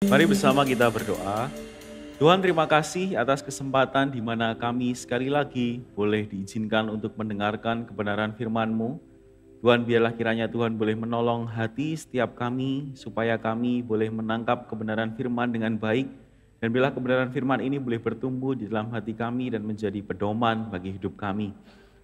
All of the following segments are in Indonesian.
Mari bersama kita berdoa. Tuhan, terima kasih atas kesempatan di mana kami sekali lagi boleh diizinkan untuk mendengarkan kebenaran firman-Mu. Tuhan, biarlah kiranya Tuhan boleh menolong hati setiap kami supaya kami boleh menangkap kebenaran firman dengan baik, dan biarlah kebenaran firman ini boleh bertumbuh di dalam hati kami dan menjadi pedoman bagi hidup kami.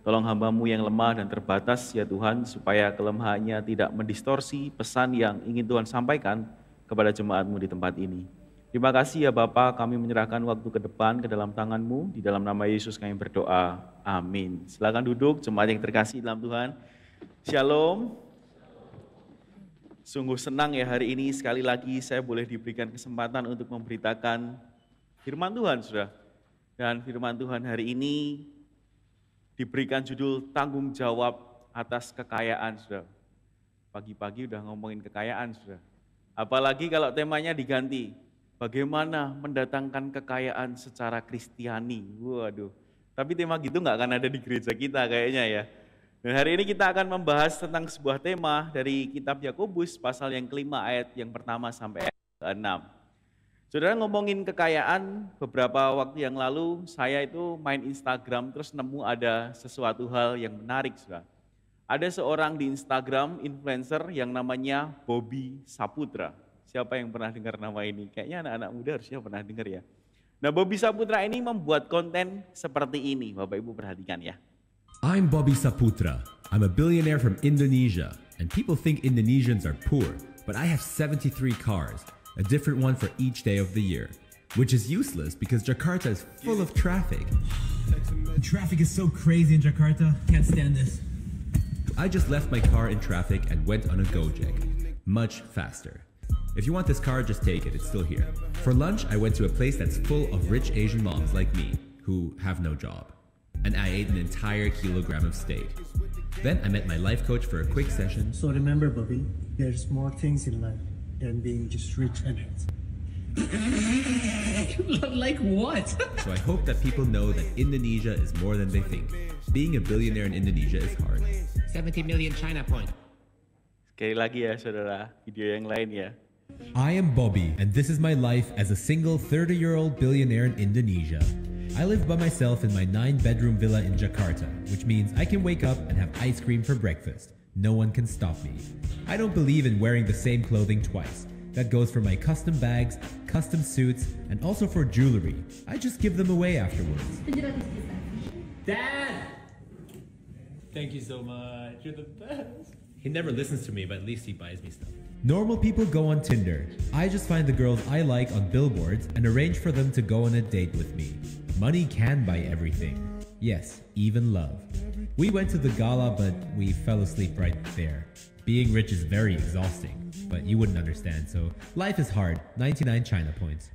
Tolong hamba-Mu yang lemah dan terbatas ya Tuhan, supaya kelemahannya tidak mendistorsi pesan yang ingin Tuhan sampaikan kepada jemaat-Mu di tempat ini. Terima kasih ya Bapa, kami menyerahkan waktu ke depan ke dalam tangan-Mu, di dalam nama Yesus kami berdoa, amin. Silakan duduk, jemaat yang terkasih dalam Tuhan. Shalom. Sungguh senang ya hari ini sekali lagi saya boleh diberikan kesempatan untuk memberitakan firman Tuhan, saudara. Dan firman Tuhan hari ini diberikan judul tanggung jawab atas kekayaan, saudara. Pagi-pagi udah ngomongin kekayaan, saudara. Apalagi kalau temanya diganti, bagaimana mendatangkan kekayaan secara Kristiani. Waduh, tapi tema gitu nggak akan ada di gereja kita kayaknya ya. Dan hari ini kita akan membahas tentang sebuah tema dari kitab Yakobus pasal yang kelima ayat yang pertama sampai ayat ke-6. Saudara, ngomongin kekayaan, beberapa waktu yang lalu saya itu main Instagram terus nemu ada sesuatu hal yang menarik, saudara. Ada seorang di Instagram influencer yang namanya Bobby Saputra. Siapa yang pernah dengar nama ini? Kayaknya anak-anak muda harusnya pernah dengar ya. Nah, Bobby Saputra ini membuat konten seperti ini. Bapak Ibu perhatikan ya. I'm Bobby Saputra. I'm a billionaire from Indonesia. And people think Indonesians are poor. But I have 73 cars. A different one for each day of the year. Which is useless because Jakarta is full of traffic. The traffic is so crazy in Jakarta. Can't stand this. I just left my car in traffic and went on a Gojek. Much faster. If you want this car, just take it, it's still here. For lunch, I went to a place that's full of rich Asian moms like me, who have no job. And I ate an entire kilogram of steak. Then I met my life coach for a quick session. So remember, Bobby, there's more things in life than being just rich and handsome. Like what? So I hope that people know that Indonesia is more than they think. Being a billionaire in Indonesia is hard. 70 million China point. Sekali lagi ya saudara, video yang lain ya. I am Bobby, and this is my life as a single 30-year-old billionaire in Indonesia. I live by myself in my 9-bedroom villa in Jakarta, which means I can wake up and have ice cream for breakfast. No one can stop me. I don't believe in wearing the same clothing twice. That goes for my custom bags, custom suits, and also for jewelry. I just give them away afterwards. Dad! Thank you so much. You're the best. He never listens to me, but at least he buys me stuff. Normal people go on Tinder. I just find the girls I like on billboards and arrange for them to go on a date with me. Money can buy everything. Yes, even love. We went to the gala, but we fell asleep right there. Being rich is very exhausting, but you wouldn't understand, so life is hard. 99 China points.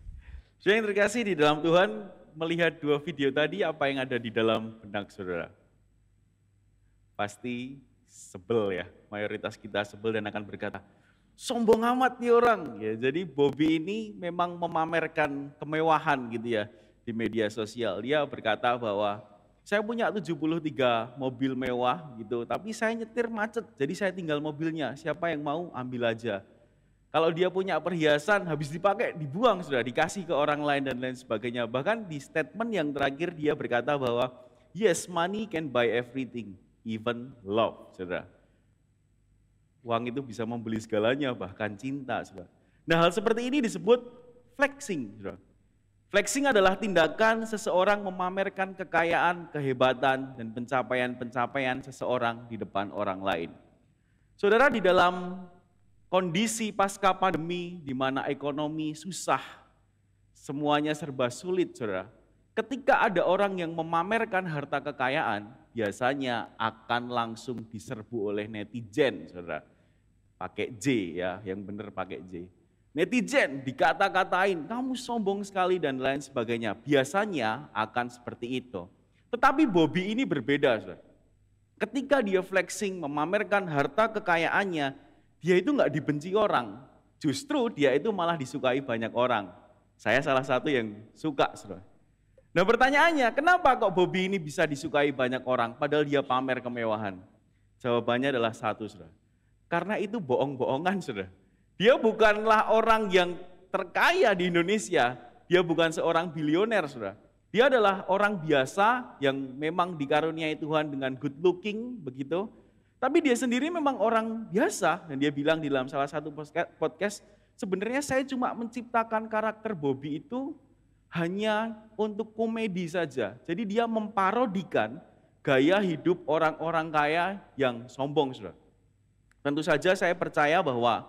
Saudara yang terkasih di dalam Tuhan, melihat dua video tadi, apa yang ada di dalam benak saudara? Pasti sebel ya, mayoritas kita sebel dan akan berkata, sombong amat nih orang. Ya, jadi Bobby ini memang memamerkan kemewahan gitu ya di media sosial. Dia berkata bahwa saya punya 73 mobil mewah gitu, tapi saya nyetir macet, jadi saya tinggal mobilnya. Siapa yang mau ambil aja. Kalau dia punya perhiasan habis dipakai, dibuang sudah, dikasih ke orang lain dan lain sebagainya. Bahkan di statement yang terakhir dia berkata bahwa yes, money can buy everything, even love, saudara. Uang itu bisa membeli segalanya, bahkan cinta, saudara. Nah, hal seperti ini disebut flexing, saudara. Flexing adalah tindakan seseorang memamerkan kekayaan, kehebatan, dan pencapaian-pencapaian seseorang di depan orang lain. Saudara, di dalam kondisi pasca pandemi, di mana ekonomi susah, semuanya serba sulit, saudara. Ketika ada orang yang memamerkan harta kekayaan, biasanya akan langsung diserbu oleh netizen, saudara. Pakai J ya, yang benar pakai J. Netizen dikata-katain, kamu sombong sekali dan lain sebagainya. Biasanya akan seperti itu. Tetapi Bobby ini berbeda, saudara. Ketika dia flexing, memamerkan harta kekayaannya, dia itu nggak dibenci orang. Justru dia itu malah disukai banyak orang. Saya salah satu yang suka, saudara. Nah pertanyaannya, kenapa kok Bobby ini bisa disukai banyak orang, padahal dia pamer kemewahan? Jawabannya adalah satu, saudara. Karena itu bohong-bohongan, saudara. Dia bukanlah orang yang terkaya di Indonesia. Dia bukan seorang bilioner, saudara. Dia adalah orang biasa yang memang dikaruniai Tuhan dengan good looking, begitu. Tapi dia sendiri memang orang biasa, dan dia bilang di dalam salah satu podcast, sebenarnya saya cuma menciptakan karakter Bobby itu hanya untuk komedi saja. Jadi dia memparodikan gaya hidup orang-orang kaya yang sombong, saudara. Tentu saja saya percaya bahwa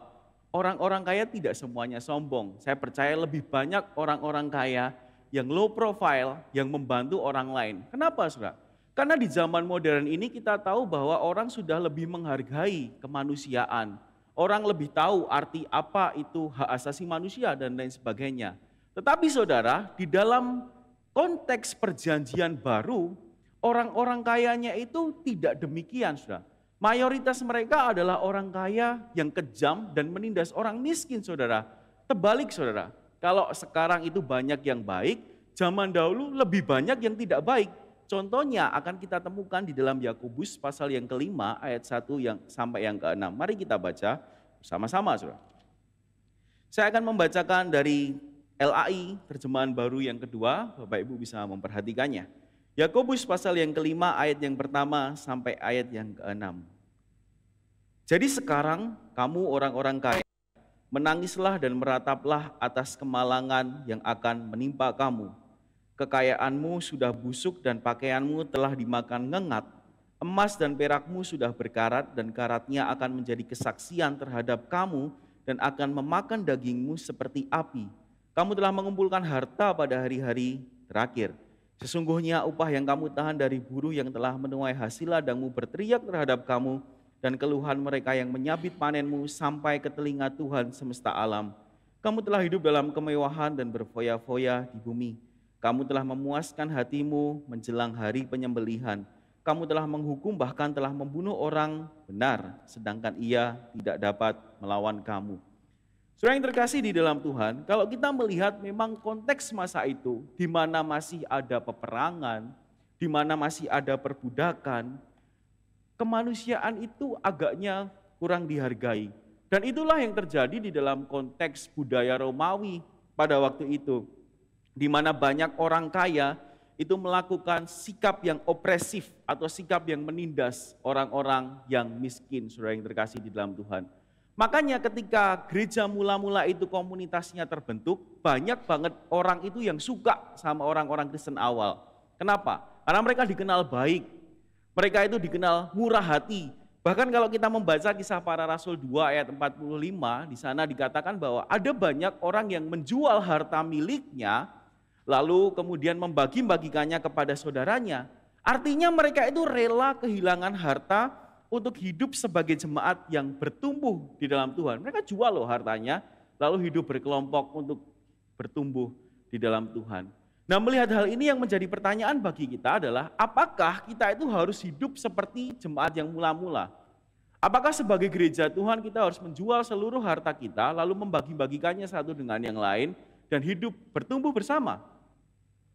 orang-orang kaya tidak semuanya sombong. Saya percaya lebih banyak orang-orang kaya yang low profile, yang membantu orang lain. Kenapa, saudara? Karena di zaman modern ini kita tahu bahwa orang sudah lebih menghargai kemanusiaan. Orang lebih tahu arti apa itu hak asasi manusia dan lain sebagainya. Tetapi saudara, di dalam konteks perjanjian baru, orang-orang kayanya itu tidak demikian, saudara. Mayoritas mereka adalah orang kaya yang kejam dan menindas orang miskin, saudara. Terbalik, saudara. Kalau sekarang itu banyak yang baik, zaman dahulu lebih banyak yang tidak baik. Contohnya akan kita temukan di dalam Yakobus pasal yang ke-5 ayat 1 sampai yang ke-6. Mari kita baca bersama-sama, saudara. Saya akan membacakan dari LAI, terjemahan baru yang kedua, Bapak Ibu bisa memperhatikannya. Yakobus pasal yang ke-5 ayat yang pertama sampai ayat yang ke-6. Jadi sekarang kamu orang-orang kaya, menangislah dan merataplah atas kemalangan yang akan menimpa kamu. Kekayaanmu sudah busuk dan pakaianmu telah dimakan ngengat. Emas dan perakmu sudah berkarat dan karatnya akan menjadi kesaksian terhadap kamu dan akan memakan dagingmu seperti api. Kamu telah mengumpulkan harta pada hari-hari terakhir. Sesungguhnya upah yang kamu tahan dari buruh yang telah menuai hasil ladangmu berteriak terhadap kamu, dan keluhan mereka yang menyabit panenmu sampai ke telinga Tuhan semesta alam. Kamu telah hidup dalam kemewahan dan berfoya-foya di bumi. Kamu telah memuaskan hatimu menjelang hari penyembelihan. Kamu telah menghukum bahkan telah membunuh orang benar, sedangkan ia tidak dapat melawan kamu. Saudara yang terkasih di dalam Tuhan, kalau kita melihat memang konteks masa itu, di mana masih ada peperangan, di mana masih ada perbudakan, kemanusiaan itu agaknya kurang dihargai. Dan itulah yang terjadi di dalam konteks budaya Romawi pada waktu itu, di mana banyak orang kaya itu melakukan sikap yang opresif atau sikap yang menindas orang-orang yang miskin, saudara yang terkasih di dalam Tuhan. Makanya ketika gereja mula-mula itu komunitasnya terbentuk, banyak banget orang itu yang suka sama orang-orang Kristen awal. Kenapa? Karena mereka dikenal baik, mereka itu dikenal murah hati. Bahkan kalau kita membaca kisah para rasul 2 ayat 45, di sana dikatakan bahwa ada banyak orang yang menjual harta miliknya, lalu kemudian membagi-bagikannya kepada saudaranya. Artinya mereka itu rela kehilangan harta untuk hidup sebagai jemaat yang bertumbuh di dalam Tuhan. Mereka jual loh hartanya, lalu hidup berkelompok untuk bertumbuh di dalam Tuhan. Nah, melihat hal ini yang menjadi pertanyaan bagi kita adalah, apakah kita itu harus hidup seperti jemaat yang mula-mula? Apakah sebagai gereja Tuhan kita harus menjual seluruh harta kita, lalu membagi-bagikannya satu dengan yang lain, dan hidup bertumbuh bersama?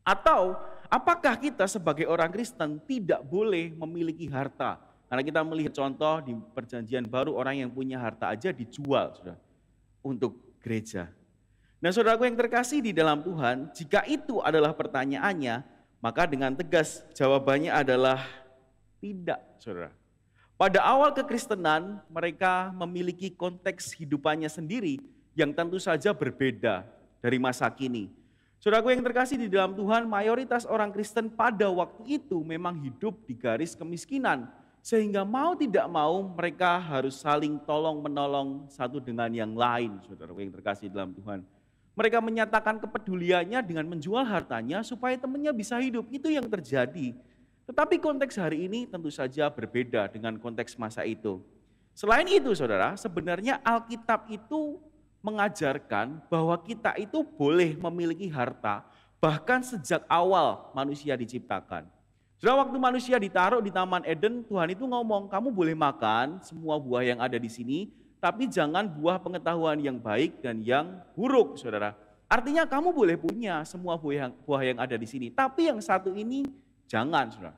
Atau apakah kita sebagai orang Kristen tidak boleh memiliki harta? Karena kita melihat contoh di perjanjian baru, orang yang punya harta aja dijual, saudara, untuk gereja. Nah, saudaraku yang terkasih di dalam Tuhan, jika itu adalah pertanyaannya, maka dengan tegas jawabannya adalah tidak, saudara. Pada awal kekristenan, mereka memiliki konteks hidupannya sendiri yang tentu saja berbeda dari masa kini. Saudaraku yang terkasih di dalam Tuhan, mayoritas orang Kristen pada waktu itu memang hidup di garis kemiskinan. Sehingga mau tidak mau mereka harus saling tolong-menolong satu dengan yang lain, saudara yang terkasih dalam Tuhan. Mereka menyatakan kepeduliannya dengan menjual hartanya supaya temannya bisa hidup, itu yang terjadi. Tetapi konteks hari ini tentu saja berbeda dengan konteks masa itu. Selain itu saudara, sebenarnya Alkitab itu mengajarkan bahwa kita itu boleh memiliki harta bahkan sejak awal manusia diciptakan. Sudah waktu manusia ditaruh di Taman Eden, Tuhan itu ngomong, kamu boleh makan semua buah yang ada di sini, tapi jangan buah pengetahuan yang baik dan yang buruk, saudara. Artinya kamu boleh punya semua buah yang ada di sini, tapi yang satu ini jangan, saudara.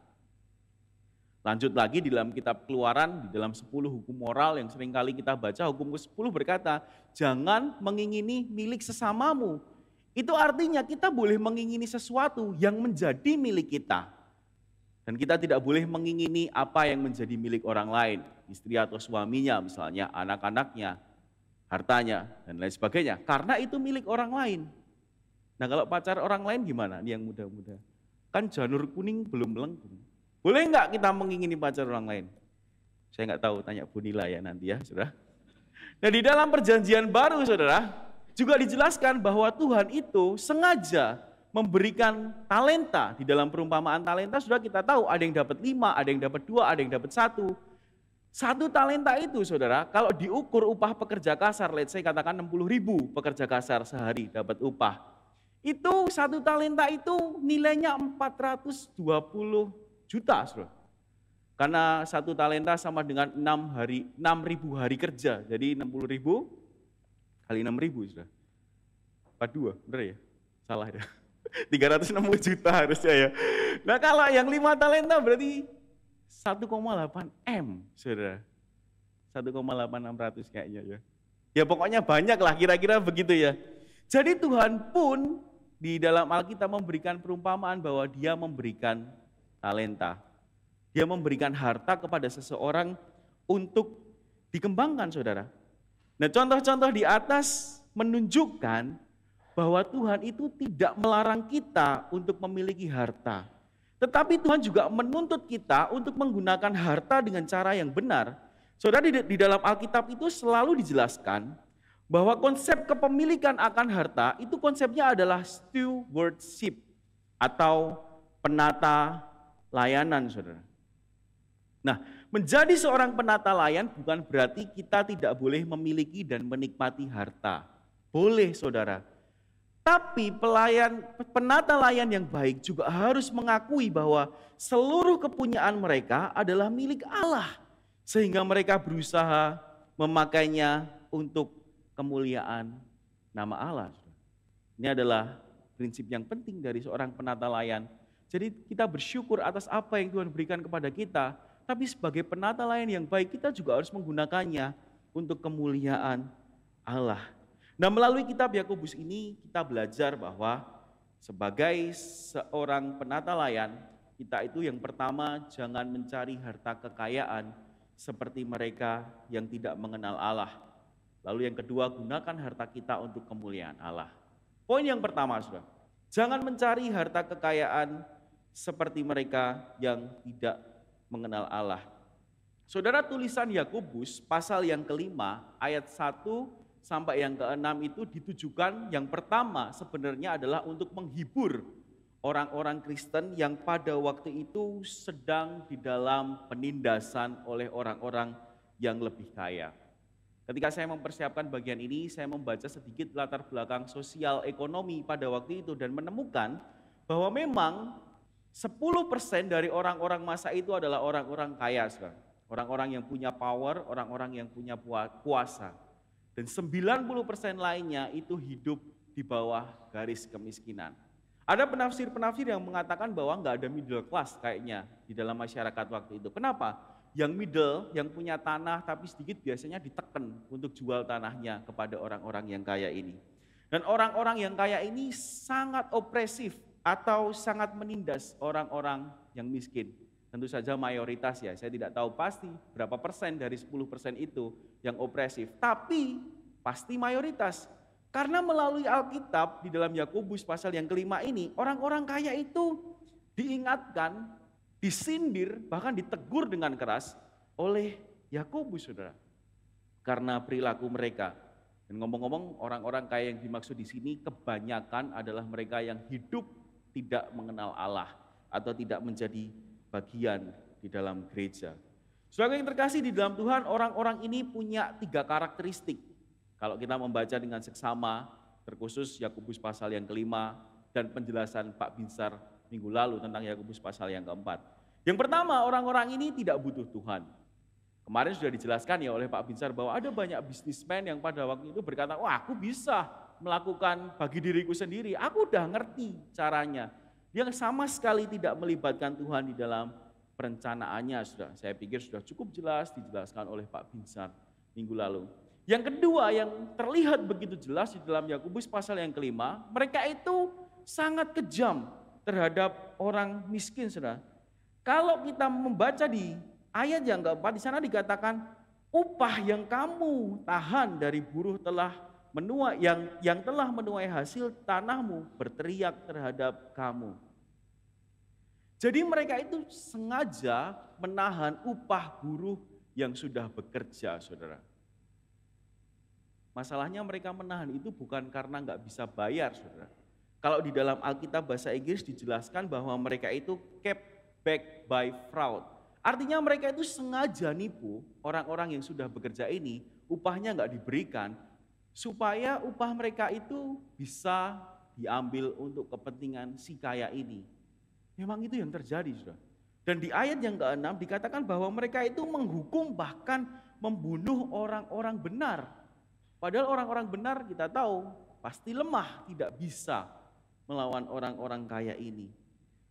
Lanjut lagi di dalam kitab Keluaran, di dalam 10 hukum moral yang sering kali kita baca, hukum ke-10 berkata, jangan mengingini milik sesamamu. Itu artinya kita boleh mengingini sesuatu yang menjadi milik kita. Dan kita tidak boleh mengingini apa yang menjadi milik orang lain, istri atau suaminya misalnya, anak-anaknya, hartanya, dan lain sebagainya. Karena itu milik orang lain. Nah kalau pacar orang lain gimana? Ini yang muda-muda. Kan janur kuning belum melengkung. Boleh nggak kita mengingini pacar orang lain? Saya nggak tahu, tanya Bu Nila ya nanti ya, saudara. Nah di dalam perjanjian baru, saudara, juga dijelaskan bahwa Tuhan itu sengaja memberikan talenta. Di dalam perumpamaan talenta, sudah kita tahu ada yang dapat 5, ada yang dapat 2, ada yang dapat 1. Satu talenta itu, saudara, kalau diukur upah pekerja kasar, let's say katakan 60.000 pekerja kasar sehari dapat upah. Itu satu talenta itu nilainya 420 juta, saudara. Karena satu talenta sama dengan 6.000 hari kerja, jadi 60.000 kali 6.000, saudara. 42, benar ya? Salah ya. 360 juta harusnya ya. Nah kalau yang 5 talenta berarti 1,8 M, saudara. 1,8600 kayaknya ya. Ya pokoknya banyak lah, kira-kira begitu ya. Jadi Tuhan pun di dalam Alkitab memberikan perumpamaan bahwa dia memberikan talenta. Dia memberikan harta kepada seseorang untuk dikembangkan, saudara. Nah contoh-contoh di atas menunjukkan bahwa Tuhan itu tidak melarang kita untuk memiliki harta. Tetapi Tuhan juga menuntut kita untuk menggunakan harta dengan cara yang benar. Saudara, di dalam Alkitab itu selalu dijelaskan bahwa konsep kepemilikan akan harta itu konsepnya adalah stewardship atau penata layanan, saudara. Nah, menjadi seorang penata layan bukan berarti kita tidak boleh memiliki dan menikmati harta. Boleh, saudara. Tapi penata layan yang baik juga harus mengakui bahwa seluruh kepunyaan mereka adalah milik Allah. Sehingga mereka berusaha memakainya untuk kemuliaan nama Allah. Ini adalah prinsip yang penting dari seorang penata layan. Jadi kita bersyukur atas apa yang Tuhan berikan kepada kita, tapi sebagai penata layan yang baik kita juga harus menggunakannya untuk kemuliaan Allah. Nah melalui kitab Yakobus ini kita belajar bahwa sebagai seorang penata layan, kita itu yang pertama jangan mencari harta kekayaan seperti mereka yang tidak mengenal Allah. Lalu yang kedua, gunakan harta kita untuk kemuliaan Allah. Poin yang pertama, saudara, jangan mencari harta kekayaan seperti mereka yang tidak mengenal Allah. Saudara, tulisan Yakobus pasal yang kelima ayat 1 sampai yang ke-6 itu ditujukan yang pertama sebenarnya adalah untuk menghibur orang-orang Kristen yang pada waktu itu sedang di dalam penindasan oleh orang-orang yang lebih kaya. Ketika saya mempersiapkan bagian ini, saya membaca sedikit latar belakang sosial ekonomi pada waktu itu dan menemukan bahwa memang 10% dari orang-orang masa itu adalah orang-orang kaya, saudara. Orang-orang yang punya power, orang-orang yang punya kuasa. Dan 90% lainnya itu hidup di bawah garis kemiskinan. Ada penafsir-penafsir yang mengatakan bahwa nggak ada middle class kayaknya di dalam masyarakat waktu itu. Kenapa? Yang middle, yang punya tanah tapi sedikit biasanya diteken untuk jual tanahnya kepada orang-orang yang kaya ini. Dan orang-orang yang kaya ini sangat opresif atau sangat menindas orang-orang yang miskin. Tentu saja mayoritas ya, saya tidak tahu pasti berapa persen dari 10% itu yang opresif. Tapi pasti mayoritas. Karena melalui Alkitab di dalam Yakobus pasal yang kelima ini, orang-orang kaya itu diingatkan, disindir, bahkan ditegur dengan keras oleh Yakobus, saudara. Karena perilaku mereka. Dan ngomong-ngomong, orang-orang kaya yang dimaksud di sini kebanyakan adalah mereka yang hidup tidak mengenal Allah atau tidak menjadi bagian di dalam gereja. Saudara yang terkasih di dalam Tuhan, orang-orang ini punya 3 karakteristik. Kalau kita membaca dengan seksama, terkhusus Yakobus pasal yang kelima dan penjelasan Pak Binsar minggu lalu tentang Yakobus pasal yang keempat. Yang pertama, orang-orang ini tidak butuh Tuhan. Kemarin sudah dijelaskan ya oleh Pak Binsar bahwa ada banyak bisnismen yang pada waktu itu berkata, wah aku bisa melakukan bagi diriku sendiri, aku udah ngerti caranya. Dia sama sekali tidak melibatkan Tuhan di dalam perencanaannya saya pikir sudah cukup jelas dijelaskan oleh Pak Binsar minggu lalu. Yang kedua yang terlihat begitu jelas di dalam Yakobus pasal yang kelima, mereka itu sangat kejam terhadap orang miskin, saudara. Kalau kita membaca di ayat yang keempat, di sana dikatakan upah yang kamu tahan dari buruh telah menuai yang telah menuai hasil tanahmu berteriak terhadap kamu. Jadi mereka itu sengaja menahan upah buruh yang sudah bekerja, saudara. Masalahnya mereka menahan itu bukan karena nggak bisa bayar, saudara. Kalau di dalam Alkitab bahasa Inggris dijelaskan bahwa mereka itu kept back by fraud. Artinya mereka itu sengaja nipu orang-orang yang sudah bekerja ini, upahnya nggak diberikan, supaya upah mereka itu bisa diambil untuk kepentingan si kaya ini. Memang itu yang terjadi, saudara. Dan di ayat yang ke-6 dikatakan bahwa mereka itu menghukum bahkan membunuh orang-orang benar. Padahal orang-orang benar kita tahu pasti lemah, tidak bisa melawan orang-orang kaya ini.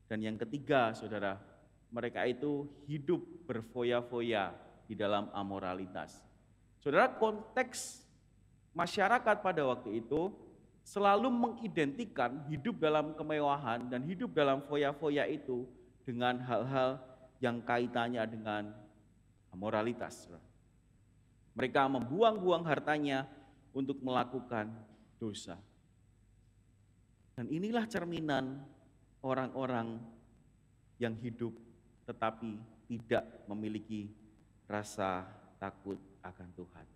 Dan yang ketiga, saudara, mereka itu hidup berfoya-foya di dalam amoralitas. Saudara, konteks masyarakat pada waktu itu selalu mengidentikan hidup dalam kemewahan dan hidup dalam foya-foya itu dengan hal-hal yang kaitannya dengan moralitas. Mereka membuang-buang hartanya untuk melakukan dosa. Dan inilah cerminan orang-orang yang hidup tetapi tidak memiliki rasa takut akan Tuhan.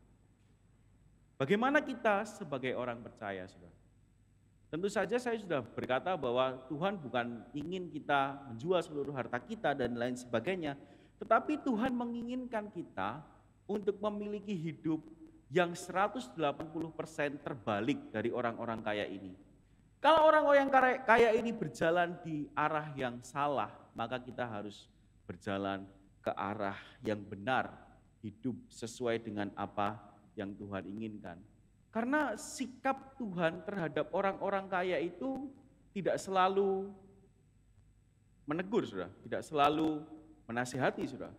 Bagaimana kita sebagai orang percaya, saudara? Tentu saja saya sudah berkata bahwa Tuhan bukan ingin kita menjual seluruh harta kita dan lain sebagainya, tetapi Tuhan menginginkan kita untuk memiliki hidup yang 180% terbalik dari orang-orang kaya ini. Kalau orang-orang kaya ini berjalan di arah yang salah, maka kita harus berjalan ke arah yang benar, hidup sesuai dengan apa yang Tuhan inginkan. Karena sikap Tuhan terhadap orang-orang kaya itu tidak selalu menegur, saudara, tidak selalu menasihati, saudara.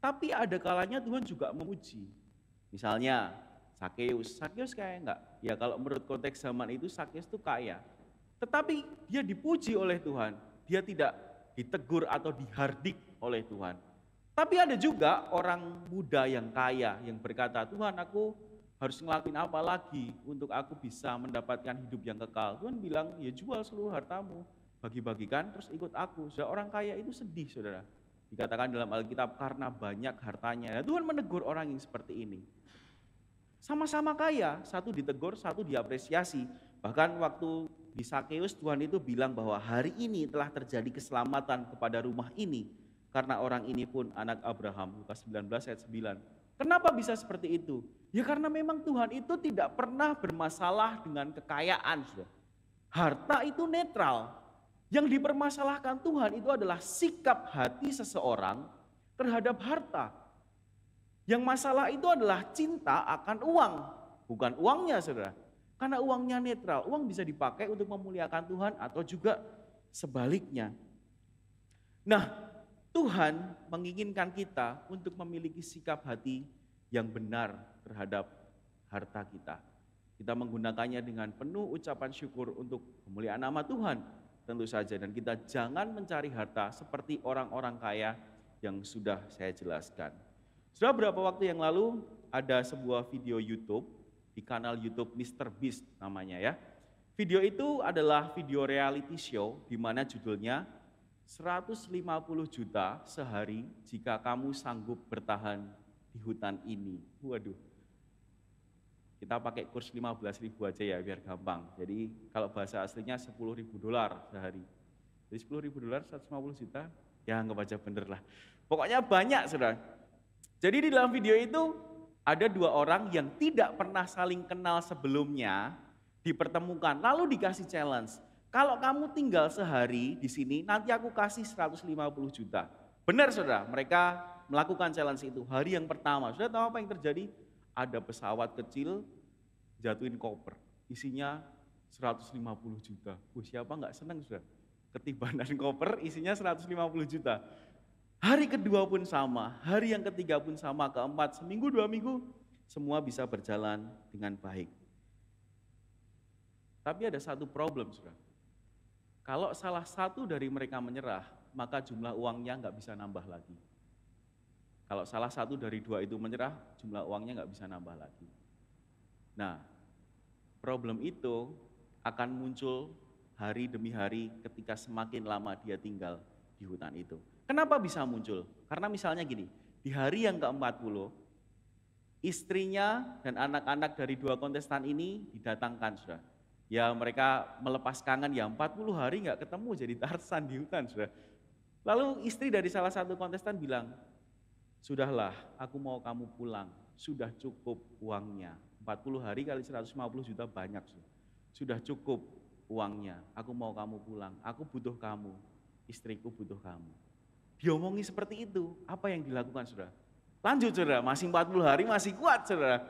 Tapi ada kalanya Tuhan juga memuji. Misalnya Sakeus kaya enggak? Ya kalau menurut konteks zaman itu Sakeus itu kaya. Tetapi dia dipuji oleh Tuhan, dia tidak ditegur atau dihardik oleh Tuhan. Tapi ada juga orang muda yang kaya yang berkata, Tuhan aku harus ngelakuin apa lagi untuk aku bisa mendapatkan hidup yang kekal. Tuhan bilang, ya jual seluruh hartamu, bagi-bagikan terus ikut aku. Saudara, orang kaya itu sedih, saudara. Dikatakan dalam Alkitab karena banyak hartanya. Nah, Tuhan menegur orang yang seperti ini. Sama-sama kaya, satu ditegur, satu diapresiasi. Bahkan waktu di Sakeus Tuhan itu bilang bahwa hari ini telah terjadi keselamatan kepada rumah ini. Karena orang ini pun anak Abraham. Lukas 19 ayat 9. Kenapa bisa seperti itu? Ya karena memang Tuhan itu tidak pernah bermasalah dengan kekayaan. Harta itu netral. Yang dipermasalahkan Tuhan itu adalah sikap hati seseorang terhadap harta. Yang masalah itu adalah cinta akan uang. Bukan uangnya, saudara. Karena uangnya netral. Uang bisa dipakai untuk memuliakan Tuhan atau juga sebaliknya. Nah, Tuhan menginginkan kita untuk memiliki sikap hati yang benar terhadap harta kita. Kita menggunakannya dengan penuh ucapan syukur untuk kemuliaan nama Tuhan tentu saja. Dan kita jangan mencari harta seperti orang-orang kaya yang sudah saya jelaskan. Sudah beberapa waktu yang lalu ada sebuah video YouTube di kanal YouTube Mr. Beast namanya ya. Video itu adalah video reality show di mana judulnya 150 juta sehari jika kamu sanggup bertahan di hutan ini. Waduh, kita pakai kurs 15.000 aja ya biar gampang. Jadi kalau bahasa aslinya $10.000 sehari. Jadi $10.000 150 juta, ya anggap aja bener lah. Pokoknya banyak, saudara. Jadi di dalam video itu ada dua orang yang tidak pernah saling kenal sebelumnya dipertemukan, lalu dikasih challenge. Kalau kamu tinggal sehari di sini, nanti aku kasih 150 juta. Benar, saudara, mereka melakukan challenge itu. Hari yang pertama, sudah tahu apa yang terjadi? Ada pesawat kecil jatuhin koper, isinya 150 juta. Siapa nggak senang, saudara? Ketibanan koper isinya 150 juta. Hari kedua pun sama, hari yang ketiga pun sama, keempat, seminggu, 2 minggu, semua bisa berjalan dengan baik. Tapi ada satu problem, saudara. Kalau salah satu dari mereka menyerah, maka jumlah uangnya nggak bisa nambah lagi. Kalau salah satu dari 2 itu menyerah, jumlah uangnya nggak bisa nambah lagi. Nah, problem itu akan muncul hari demi hari ketika semakin lama dia tinggal di hutan itu. Kenapa bisa muncul? Karena misalnya gini, di hari yang ke-40, istrinya dan anak-anak dari 2 kontestan ini didatangkan, saudara. Ya mereka melepas kangen, ya 40 hari nggak ketemu jadi Tarsan di hutan, saudara. Lalu istri dari salah satu kontestan bilang, sudahlah aku mau kamu pulang, sudah cukup uangnya. 40 hari kali 150 juta banyak, saudara. Sudah cukup uangnya, aku mau kamu pulang, aku butuh kamu, istriku butuh kamu. Diomongi seperti itu, apa yang dilakukan, saudara? Lanjut, saudara, masih 40 hari masih kuat, saudara.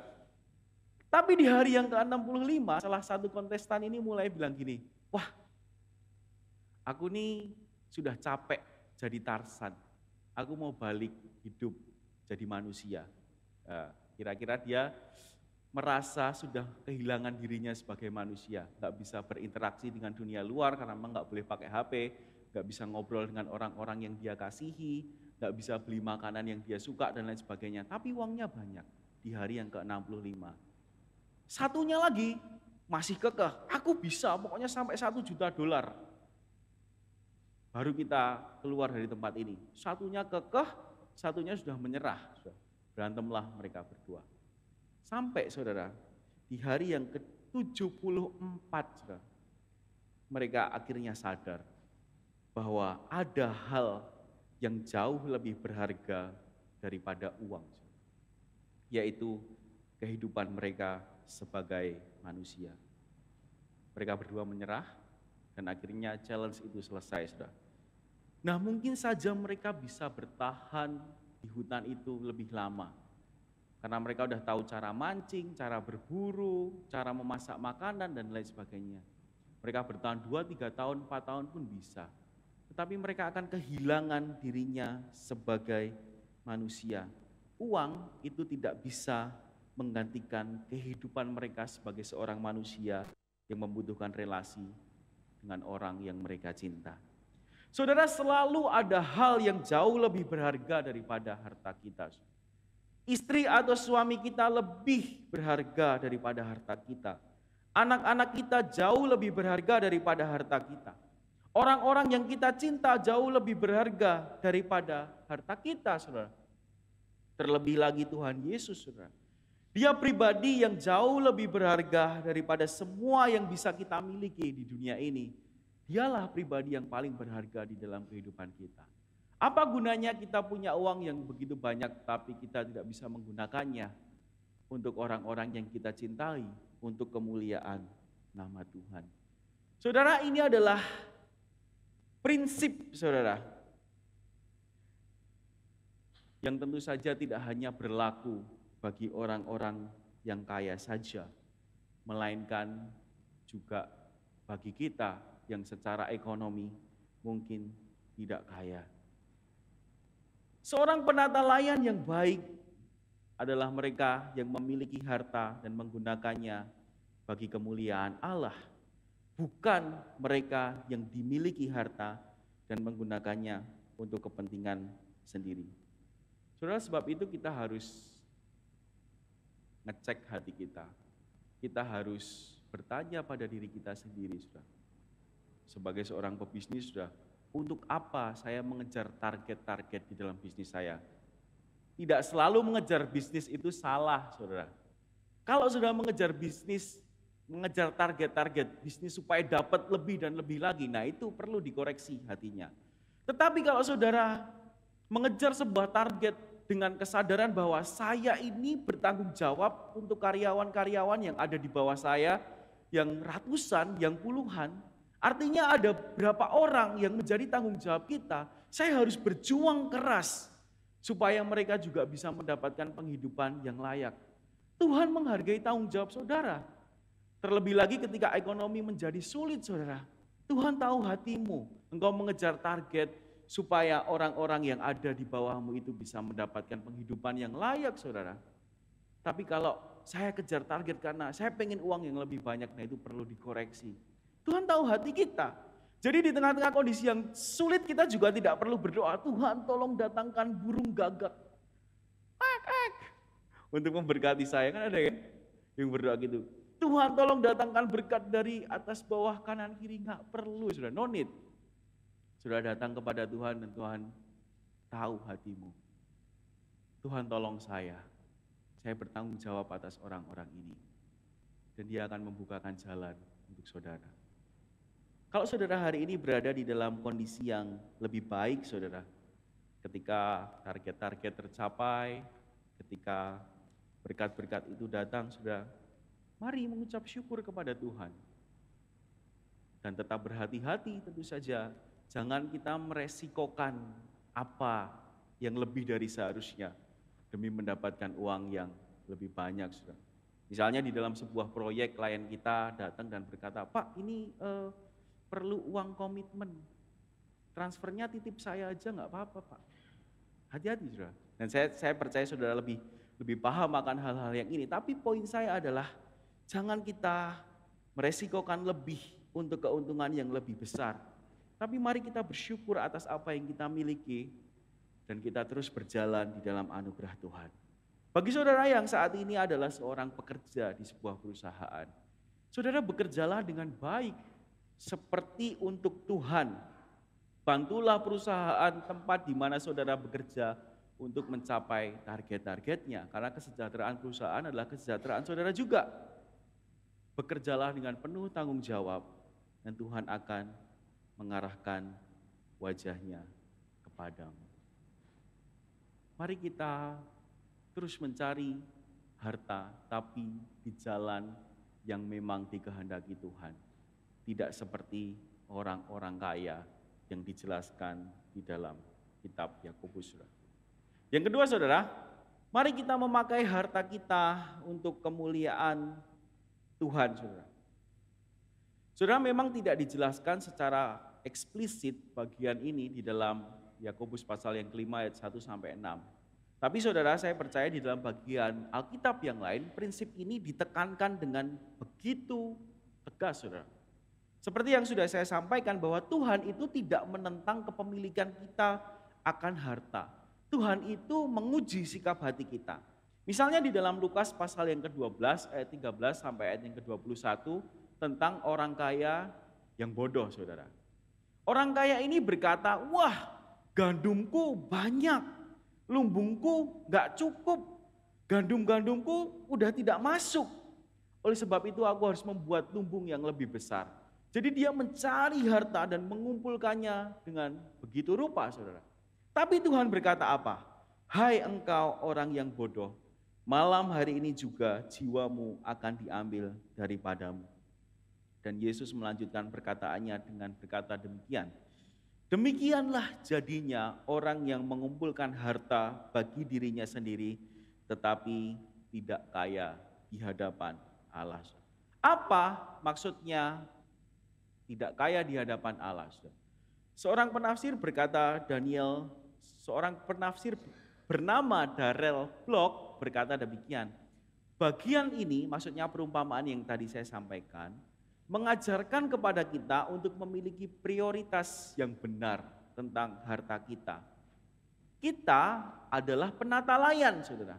Tapi di hari yang ke-65, salah satu kontestan ini mulai bilang gini, wah, aku nih sudah capek jadi Tarsan, aku mau balik hidup jadi manusia. Kira-kira dia merasa sudah kehilangan dirinya sebagai manusia, nggak bisa berinteraksi dengan dunia luar karena memang nggak boleh pakai HP, nggak bisa ngobrol dengan orang-orang yang dia kasihi, nggak bisa beli makanan yang dia suka dan lain sebagainya. Tapi uangnya banyak di hari yang ke-65. Satunya lagi masih kekeh, aku bisa pokoknya sampai $1 juta. Baru kita keluar dari tempat ini. Satunya kekeh, satunya sudah menyerah. Berantemlah mereka berdua. Sampai, saudara, di hari yang ke-74, saudara, mereka akhirnya sadar bahwa ada hal yang jauh lebih berharga daripada uang, yaitu kehidupan mereka sebagai manusia. Mereka berdua menyerah dan akhirnya challenge itu selesai, saudara. Nah, mungkin saja mereka bisa bertahan di hutan itu lebih lama. Karena mereka udah tahu cara mancing, cara berburu, cara memasak makanan dan lain sebagainya. Mereka bertahan 2, 3 tahun, 4 tahun pun bisa. Tetapi mereka akan kehilangan dirinya sebagai manusia. Uang itu tidak bisa menggantikan kehidupan mereka sebagai seorang manusia yang membutuhkan relasi dengan orang yang mereka cinta. Saudara, selalu ada hal yang jauh lebih berharga daripada harta kita. Istri atau suami kita lebih berharga daripada harta kita. Anak-anak kita jauh lebih berharga daripada harta kita. Orang-orang yang kita cinta jauh lebih berharga daripada harta kita, saudara. Terlebih lagi Tuhan Yesus, saudara. Dia pribadi yang jauh lebih berharga daripada semua yang bisa kita miliki di dunia ini. Dialah pribadi yang paling berharga di dalam kehidupan kita. Apa gunanya kita punya uang yang begitu banyak tapi kita tidak bisa menggunakannya untuk orang-orang yang kita cintai, untuk kemuliaan nama Tuhan. Saudara, ini adalah prinsip, saudara, yang tentu saja tidak hanya berlaku bagi orang-orang yang kaya saja, melainkan juga bagi kita yang secara ekonomi mungkin tidak kaya. Seorang penata layan yang baik adalah mereka yang memiliki harta dan menggunakannya bagi kemuliaan Allah, bukan mereka yang dimiliki harta dan menggunakannya untuk kepentingan sendiri. Saudara, sebab itu kita harus ngecek hati kita. Kita harus bertanya pada diri kita sendiri, saudara. Sebagai seorang pebisnis, saudara, untuk apa saya mengejar target-target di dalam bisnis saya? Tidak selalu mengejar bisnis itu salah, saudara. Kalau sudah mengejar bisnis, mengejar target-target bisnis supaya dapat lebih dan lebih lagi, nah itu perlu dikoreksi hatinya. Tetapi kalau saudara mengejar sebuah target dengan kesadaran bahwa saya ini bertanggung jawab untuk karyawan-karyawan yang ada di bawah saya, yang ratusan, yang puluhan, artinya ada berapa orang yang menjadi tanggung jawab kita, saya harus berjuang keras supaya mereka juga bisa mendapatkan penghidupan yang layak. Tuhan menghargai tanggung jawab saudara. Terlebih lagi ketika ekonomi menjadi sulit, saudara. Tuhan tahu hatimu, engkau mengejar target supaya orang-orang yang ada di bawahmu itu bisa mendapatkan penghidupan yang layak, saudara. Tapi kalau saya kejar target karena saya pengen uang yang lebih banyak, nah itu perlu dikoreksi. Tuhan tahu hati kita. Jadi di tengah-tengah kondisi yang sulit kita juga tidak perlu berdoa, Tuhan tolong datangkan burung gagak. Untuk memberkati saya, kan ada ya yang berdoa gitu. Tuhan tolong datangkan berkat dari atas bawah kanan kiri, nggak perlu, sudah no need. Sudah datang kepada Tuhan dan Tuhan tahu hatimu. Tuhan tolong saya bertanggung jawab atas orang-orang ini. Dan dia akan membukakan jalan untuk saudara. Kalau saudara hari ini berada di dalam kondisi yang lebih baik, saudara, ketika target-target tercapai, ketika berkat-berkat itu datang, saudara, mari mengucap syukur kepada Tuhan. Dan tetap berhati-hati tentu saja, jangan kita meresikokan apa yang lebih dari seharusnya demi mendapatkan uang yang lebih banyak, saudara. Misalnya di dalam sebuah proyek klien kita datang dan berkata, Pak ini perlu uang komitmen, transfernya titip saya aja nggak apa-apa Pak. Hati-hati, saudara. Dan saya percaya saudara lebih paham akan hal-hal yang ini. Tapi poin saya adalah jangan kita meresikokan lebih untuk keuntungan yang lebih besar. Tapi mari kita bersyukur atas apa yang kita miliki dan kita terus berjalan di dalam anugerah Tuhan. Bagi saudara yang saat ini adalah seorang pekerja di sebuah perusahaan, saudara bekerjalah dengan baik seperti untuk Tuhan. Bantulah perusahaan tempat di mana saudara bekerja untuk mencapai target-targetnya. Karena kesejahteraan perusahaan adalah kesejahteraan saudara juga. Bekerjalah dengan penuh tanggung jawab dan Tuhan akan mengarahkan wajahnya kepadamu. Mari kita terus mencari harta, tapi di jalan yang memang dikehendaki Tuhan. Tidak seperti orang-orang kaya yang dijelaskan di dalam kitab Yakobus. Yang kedua, saudara, mari kita memakai harta kita untuk kemuliaan Tuhan, saudara. Saudara, memang tidak dijelaskan secara eksplisit bagian ini di dalam Yakobus pasal yang kelima ayat 1-6. Tapi saudara, saya percaya di dalam bagian Alkitab yang lain, prinsip ini ditekankan dengan begitu tegas, saudara. Seperti yang sudah saya sampaikan bahwa Tuhan itu tidak menentang kepemilikan kita akan harta. Tuhan itu menguji sikap hati kita. Misalnya di dalam Lukas pasal yang ke-12 ayat 13 sampai ayat yang ke-21 tentang orang kaya yang bodoh, saudara. Orang kaya ini berkata, wah gandumku banyak, lumbungku gak cukup, gandum-gandumku udah tidak masuk. Oleh sebab itu aku harus membuat lumbung yang lebih besar. Jadi dia mencari harta dan mengumpulkannya dengan begitu rupa, saudara. Tapi Tuhan berkata apa? Hai engkau orang yang bodoh, malam hari ini juga jiwamu akan diambil daripadamu. Dan Yesus melanjutkan perkataannya dengan berkata demikian. Demikianlah jadinya orang yang mengumpulkan harta bagi dirinya sendiri, tetapi tidak kaya di hadapan Allah. Apa maksudnya tidak kaya di hadapan Allah? Seorang penafsir berkata seorang penafsir bernama Darrell Block berkata demikian. Bagian ini maksudnya perumpamaan yang tadi saya sampaikan, mengajarkan kepada kita untuk memiliki prioritas yang benar tentang harta kita. Kita adalah penata layan, saudara.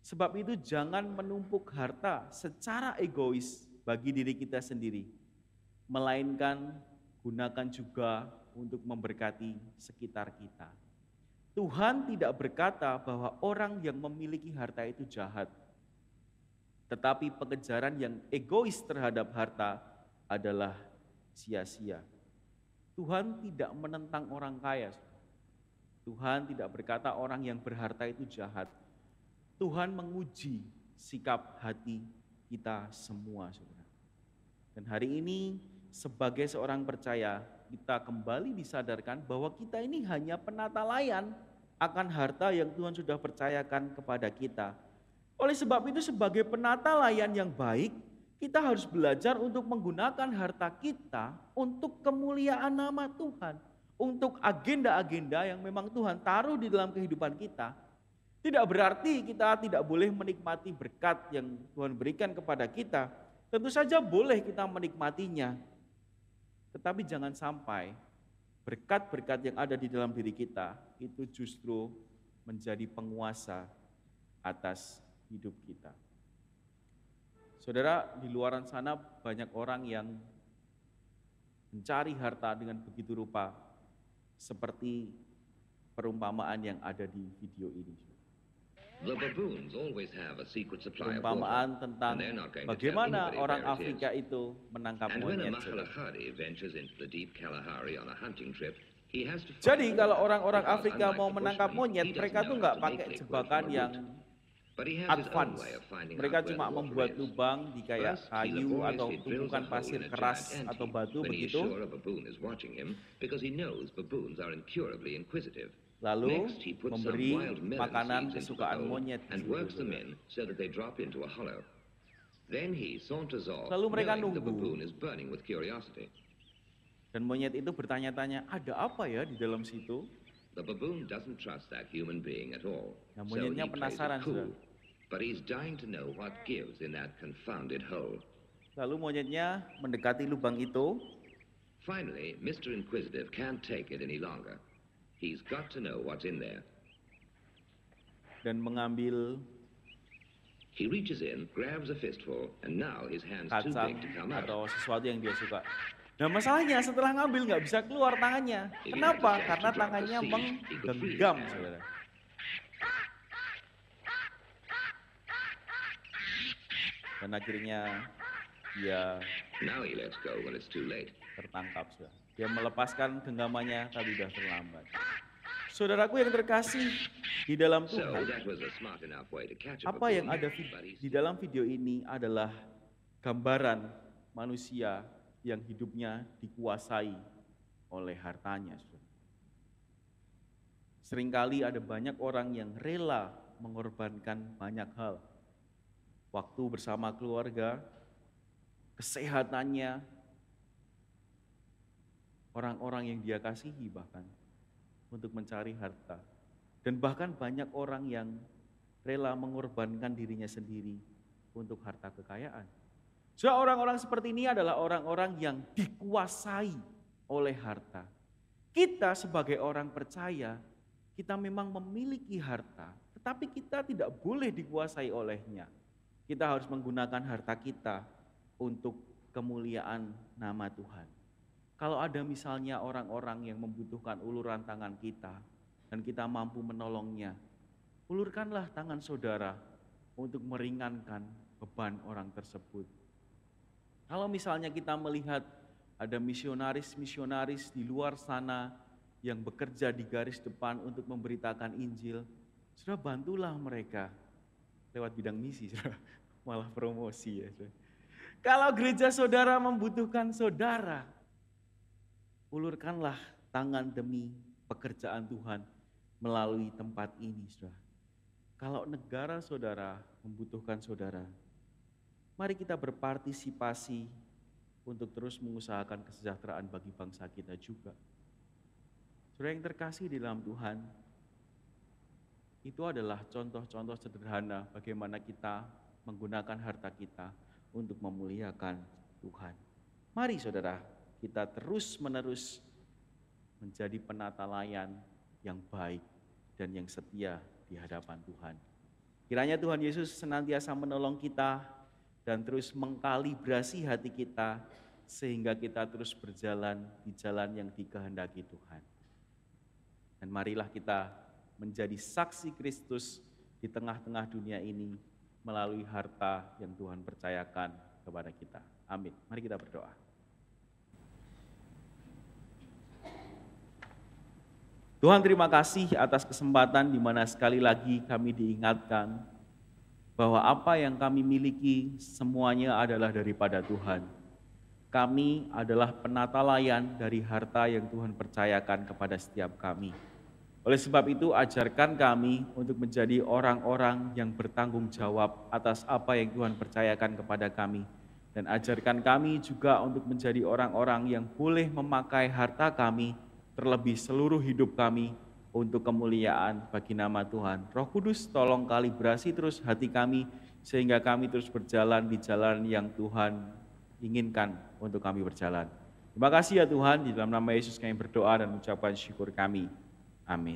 Sebab itu jangan menumpuk harta secara egois bagi diri kita sendiri, melainkan gunakan juga untuk memberkati sekitar kita. Tuhan tidak berkata bahwa orang yang memiliki harta itu jahat. Tetapi pengejaran yang egois terhadap harta adalah sia-sia. Tuhan tidak menentang orang kaya. Tuhan tidak berkata orang yang berharta itu jahat. Tuhan menguji sikap hati kita semua, saudara. Dan hari ini sebagai seorang percaya, kita kembali disadarkan bahwa kita ini hanya penata layan akan harta yang Tuhan sudah percayakan kepada kita. Oleh sebab itu sebagai penata layan yang baik, kita harus belajar untuk menggunakan harta kita untuk kemuliaan nama Tuhan. untuk agenda-agenda yang memang Tuhan taruh di dalam kehidupan kita. Tidak berarti kita tidak boleh menikmati berkat yang Tuhan berikan kepada kita. Tentu saja boleh kita menikmatinya. Tetapi jangan sampai berkat-berkat yang ada di dalam diri kita itu justru menjadi penguasa atas hidup kita. Saudara, di luaran sana banyak orang yang mencari harta dengan begitu rupa seperti perumpamaan yang ada di video ini. The baboons always have a secret supply of water, Perumpamaan tentang and they're not going to tell bagaimana anybody orang where it is. Afrika itu menangkap And when a monyet. Saudara. Mahalahari ventures into the deep Kalahari on a hunting trip, he has to Jadi follow kalau them, orang-orang because Afrika unlike mau the menangkap bushmen, monyet, he doesn't mereka know tuh how nggak to make pakai liquids jebakan from a yang root. But he has his own advance. way of finding Mereka out where cuma the water membuat is. lubang di kayak First, he kayu laborious, atau he drills a tumpukan hole pasir in a keras giant atau ant batu when he's begitu. sure a baboon is watching him, because he knows baboons are incurably inquisitive. Lalu Next, he puts some memberi wild melon makanan seeds into the kesukaan hole monyet di and situ, works them saudara. in so that they drop into a hollow. Then he saunters off, Lalu mereka knowing the nunggu. baboon is burning with curiosity. Dan monyet itu bertanya-tanya, ada apa ya di dalam situ? The baboon doesn't trust that human being at all, Nah, so monyetnya he plays penasaran, it cool. saudara. But he's dying to know what gives in that confounded hole. Lalu monyetnya mendekati lubang itu, Finally, Mr. Inquisitive can't take it any longer. He's got to know what's in there. dan mengambil He reaches in, grabs a fistful, and now his hand's too kacang big to come out. atau sesuatu yang dia suka. Nah masalahnya setelah ngambil nggak bisa keluar tangannya. If he Kenapa? had the chance Karena to drop the tangannya seed, he could freeze menggenggam, his hand. saudara. Dan akhirnya dia Now he lets go when it's too late. tertangkap, saudara. Dia melepaskan genggamannya, tapi sudah terlambat. Saudaraku yang terkasih di dalam So Tuhan, that was a smart enough way to catch a apa yang baboon, ada but he's di dalam video ini adalah gambaran manusia yang hidupnya dikuasai oleh hartanya. Saudara. Seringkali ada banyak orang yang rela mengorbankan banyak hal. Waktu bersama keluarga, kesehatannya, orang-orang yang dia kasihi bahkan untuk mencari harta. Dan bahkan banyak orang yang rela mengorbankan dirinya sendiri untuk harta kekayaan. So, orang-orang seperti ini adalah orang-orang yang dikuasai oleh harta. Kita sebagai orang percaya, kita memang memiliki harta, tetapi kita tidak boleh dikuasai olehnya. Kita harus menggunakan harta kita untuk kemuliaan nama Tuhan. Kalau ada misalnya orang-orang yang membutuhkan uluran tangan kita dan kita mampu menolongnya, ulurkanlah tangan saudara untuk meringankan beban orang tersebut. Kalau misalnya kita melihat ada misionaris-misionaris di luar sana yang bekerja di garis depan untuk memberitakan Injil, sudah bantulah mereka lewat bidang misi, saudara. Malah promosi ya. Saudara. Kalau gereja saudara membutuhkan saudara, ulurkanlah tangan demi pekerjaan Tuhan melalui tempat ini, saudara. Kalau negara saudara membutuhkan saudara, mari kita berpartisipasi untuk terus mengusahakan kesejahteraan bagi bangsa kita juga. Saudara yang terkasih di dalam Tuhan, itu adalah contoh-contoh sederhana bagaimana kita menggunakan harta kita untuk memuliakan Tuhan. Mari saudara, kita terus-menerus menjadi penata layan yang baik dan yang setia di hadapan Tuhan. Kiranya Tuhan Yesus senantiasa menolong kita dan terus mengkalibrasi hati kita sehingga kita terus berjalan di jalan yang dikehendaki Tuhan. Dan marilah kita menjadi saksi Kristus di tengah-tengah dunia ini melalui harta yang Tuhan percayakan kepada kita. Amin. Mari kita berdoa. Tuhan, terima kasih atas kesempatan di mana sekali lagi kami diingatkan bahwa apa yang kami miliki semuanya adalah daripada Tuhan. Kami adalah penata layan dari harta yang Tuhan percayakan kepada setiap kami. Oleh sebab itu, ajarkan kami untuk menjadi orang-orang yang bertanggung jawab atas apa yang Tuhan percayakan kepada kami. Dan ajarkan kami juga untuk menjadi orang-orang yang boleh memakai harta kami terlebih seluruh hidup kami untuk kemuliaan bagi nama Tuhan. Roh Kudus tolong kalibrasi terus hati kami sehingga kami terus berjalan di jalan yang Tuhan inginkan untuk kami berjalan. Terima kasih ya Tuhan, di dalam nama Yesus kami berdoa dan mengucapkan syukur kami. Amin.